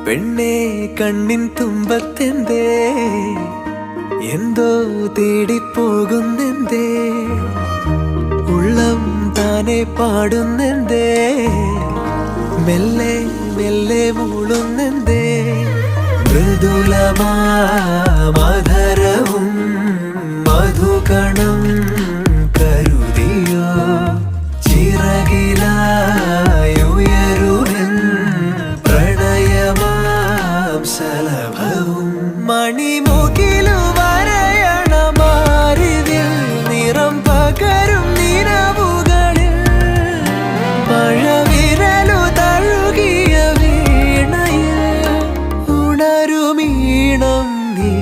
പെണ്ണേ കണ്ണിൻ തുമ്പത്തെന്തേ എന്തോ തേടിപ്പോകുന്നെന്തേ ഉള്ളം താനെ പാടുന്നെന്തേ മെല്ലെ മെല്ലെ മൂളുന്നെന്തേ മൃദുലമാധരവും മധുകണം കരുതിയോ ചിറകിലായുയരുമെൻ പ്രണയമാം ശലഭവും മണിമുകിലു വരയണമാരിതിൽ നിറം പകരും നിലവുകളിൽ മഴവിരലു തഴുകിയ വീണയിൽ ഉണരുമീണം നീ